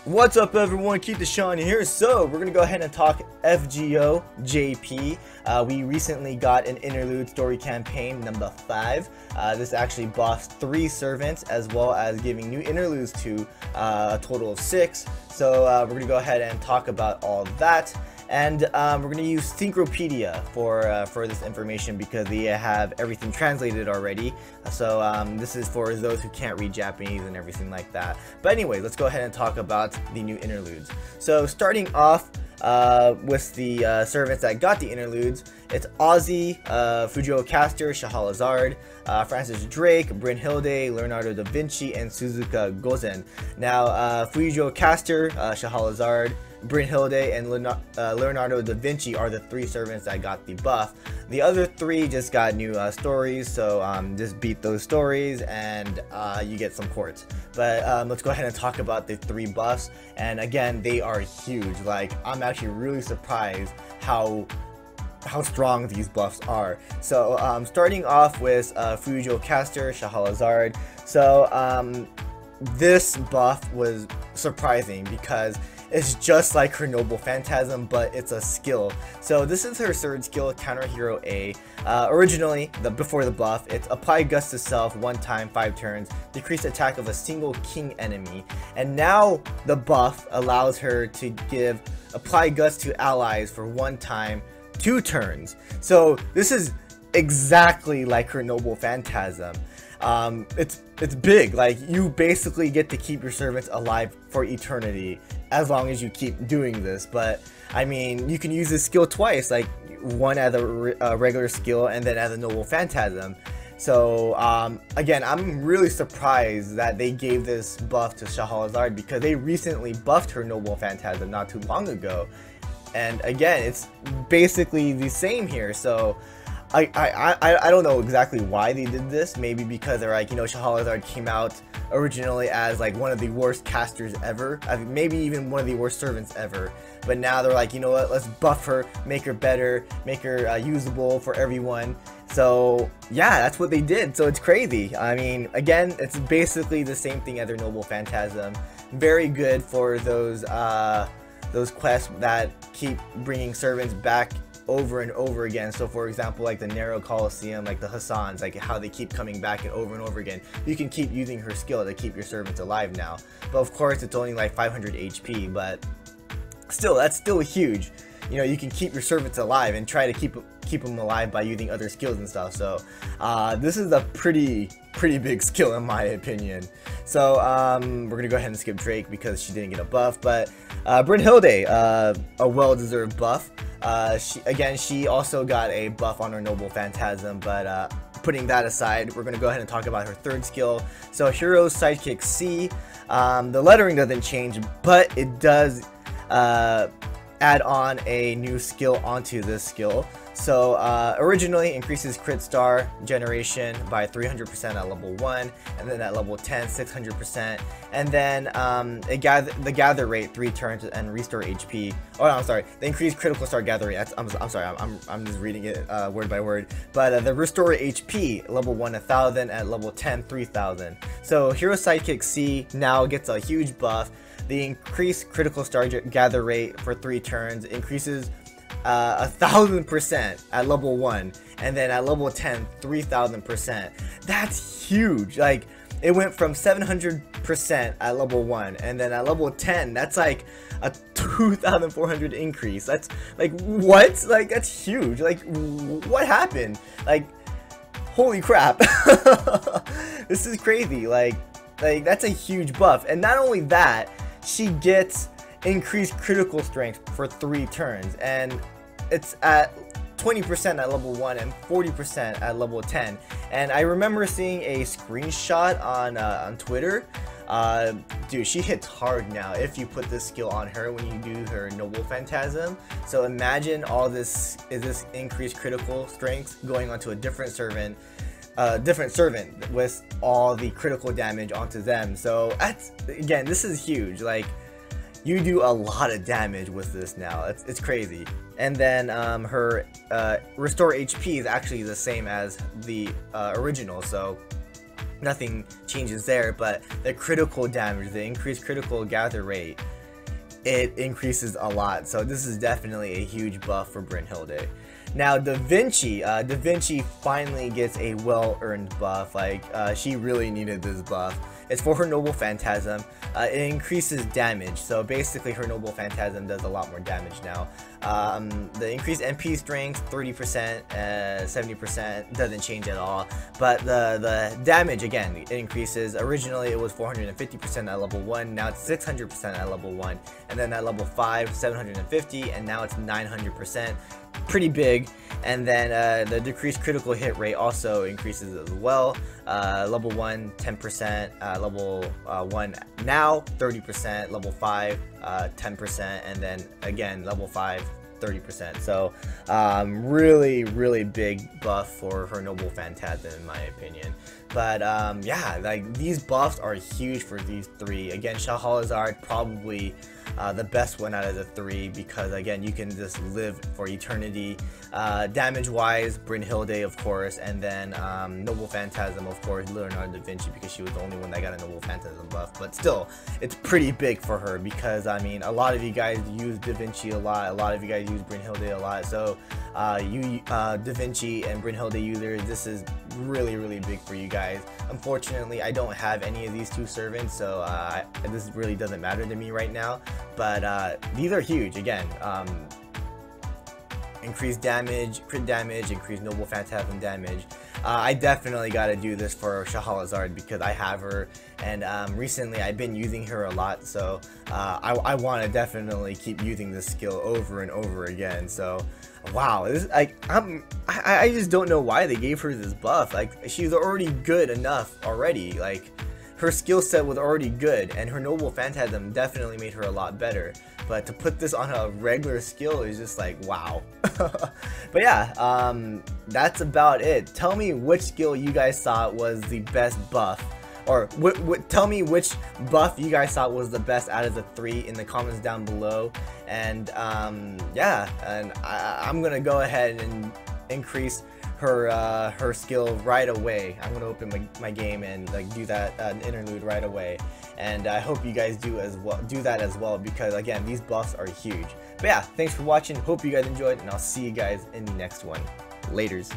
What's up everyone, KitaSean here. So we're gonna go ahead and talk FGO JP. We recently got an interlude story campaign number 5. This actually buffs 3 servants as well as giving new interludes to a total of 6. So we're gonna go ahead and talk about all that. And we're going to use Synchropedia for this information because they have everything translated already. So this is for those who can't read Japanese and everything like that. But anyway, let's go ahead and talk about the new interludes. So starting off with the servants that got the interludes, it's Ozzy, Fujio Caster, Scheherazade, Francis Drake, Brynhildr, Leonardo da Vinci, and Suzuka Gozen. Now, Fujio Caster, Scheherazade, Brynhildr, and Leonardo da Vinci are the 3 servants that got the buff. The other 3 just got new stories, so just beat those stories and you get some courts. But let's go ahead and talk about the 3 buffs. And again, they are huge. Like, I'm actually really surprised how strong these buffs are. So starting off with Fujio Caster, Scheherazade. So this buff was surprising because it's just like her Noble Phantasm, but it's a skill. So this is her 3rd skill, Counter Hero A. Originally, before the buff, it's apply Gust to self 1 time, 5 turns, decrease attack of a single king enemy. And now the buff allows her to give apply Gust to allies for 1 time, 2 turns. So this is exactly like her Noble Phantasm. It's big. Like, you basically get to keep your servants alive for eternity as long as you keep doing this. But I mean, you can use this skill twice, like one as a regular skill and then as a Noble Phantasm. So again, I'm really surprised that they gave this buff to Scheherazade because they recently buffed her Noble Phantasm not too long ago. And again, it's basically the same here. So I don't know exactly why they did this. Maybe because they're like, you know, Scheherazade came out originally as like one of the worst casters ever. I mean, maybe even one of the worst servants ever. But now they're like, you know what, let's buff her, make her better, make her usable for everyone. So yeah, that's what they did. So it's crazy. I mean, again, it's basically the same thing as their Noble Phantasm. Very good for those quests that keep bringing servants back over and over again. So for example, like the Narrow Coliseum, like the Hassans, like how they keep coming back and over again. You can keep using her skill to keep your servants alive now. But of course, it's only like 500 HP, but still, that's still huge. You know, you can keep your servants alive and try to keep them alive by using other skills and stuff. So this is a pretty big skill in my opinion. So we're gonna go ahead and skip Drake because she didn't get a buff. But Brynhildr, a well-deserved buff. She also got a buff on her Noble Phantasm, but putting that aside, we're going to go ahead and talk about her 3rd skill. So Hero's Sidekick C, the lettering doesn't change, but it does add on a new skill onto this skill. So originally increases crit star generation by 300% at level 1, and then at level 10 600%, and then the gather rate 3 turns and restore HP. Oh no, I'm sorry, the increased critical star gather rate. I'm sorry, I'm just reading it word by word. But the restore HP level 1 1000, at level 10 3000. So Hero Sidekick C now gets a huge buff. The increased critical star gather rate for 3 turns increases 1000% at level 1, and then at level 10 3000%. That's huge. Like, it went from 700% at level 1, and then at level 10 that's like a 2400 increase. That's like, what? Like, that's huge. Like, what happened? Like, holy crap. This is crazy. Like that's a huge buff. And not only that, she gets increased critical strength for 3 turns, and it's at 20% at level 1 and 40% at level 10. And I remember seeing a screenshot on Twitter. Dude, she hits hard now if you put this skill on her when you do her Noble Phantasm. So imagine all this increased critical strength going onto a different servant with all the critical damage onto them. So that's, again, this is huge. Like, you do a lot of damage with this now. It's crazy. And then her restore HP is actually the same as the original. So nothing changes there, but the critical damage, the increased critical gather rate, it increases a lot. So this is definitely a huge buff for Brynhildr. Now Vinchi finally gets a well-earned buff. Like, she really needed this buff. It's for her Noble Phantasm. It increases damage, so basically her Noble Phantasm does a lot more damage now. The increased MP strength, 30%, 70%, doesn't change at all. But the damage, again, it increases. Originally it was 450% at level 1, now it's 600% at level 1. And then at level 5, 750, and now it's 900%. Pretty big. And then the decreased critical hit rate also increases as well. Level 1 10%, level 1 now 30%, level 5 10%, and then again level 5 30%. So really big buff for her Noble Phantasm in my opinion. But yeah, like these buffs are huge for these three. Again, Scheherazade probably the best one out of the three, because again, you can just live for eternity. Damage wise, Brynhildr of course, and then Noble Phantasm of course, Leonardo da Vinci, because she was the only one that got a Noble Phantasm buff. But still, it's pretty big for her, because I mean, a lot of you guys use da Vinci a lot of you guys use Brynhildr a lot. So you da Vinci and Brynhildr users, this is really big for you guys. Unfortunately, I don't have any of these two servants, so this really doesn't matter to me right now. But these are huge. Again, increased damage, crit damage, increased Noble Phantasm damage. I definitely got to do this for Scheherazade because I have her, and recently I've been using her a lot, so I want to definitely keep using this skill over and over again. So wow, this like I just don't know why they gave her this buff. Like, she's already good enough already. Like, her skill set was already good, and her Noble Phantasm definitely made her a lot better. But to put this on a regular skill is just like, wow. But yeah, that's about it. Tell me which skill you guys thought was the best buff, or tell me which buff you guys thought was the best out of the three in the comments down below. And yeah, and I'm gonna go ahead and increase her skill right away. I'm gonna open my game and like do that interlude right away, and I hope you guys do that as well, because again, these buffs are huge. But yeah, thanks for watching, hope you guys enjoyed, and I'll see you guys in the next one. Laters.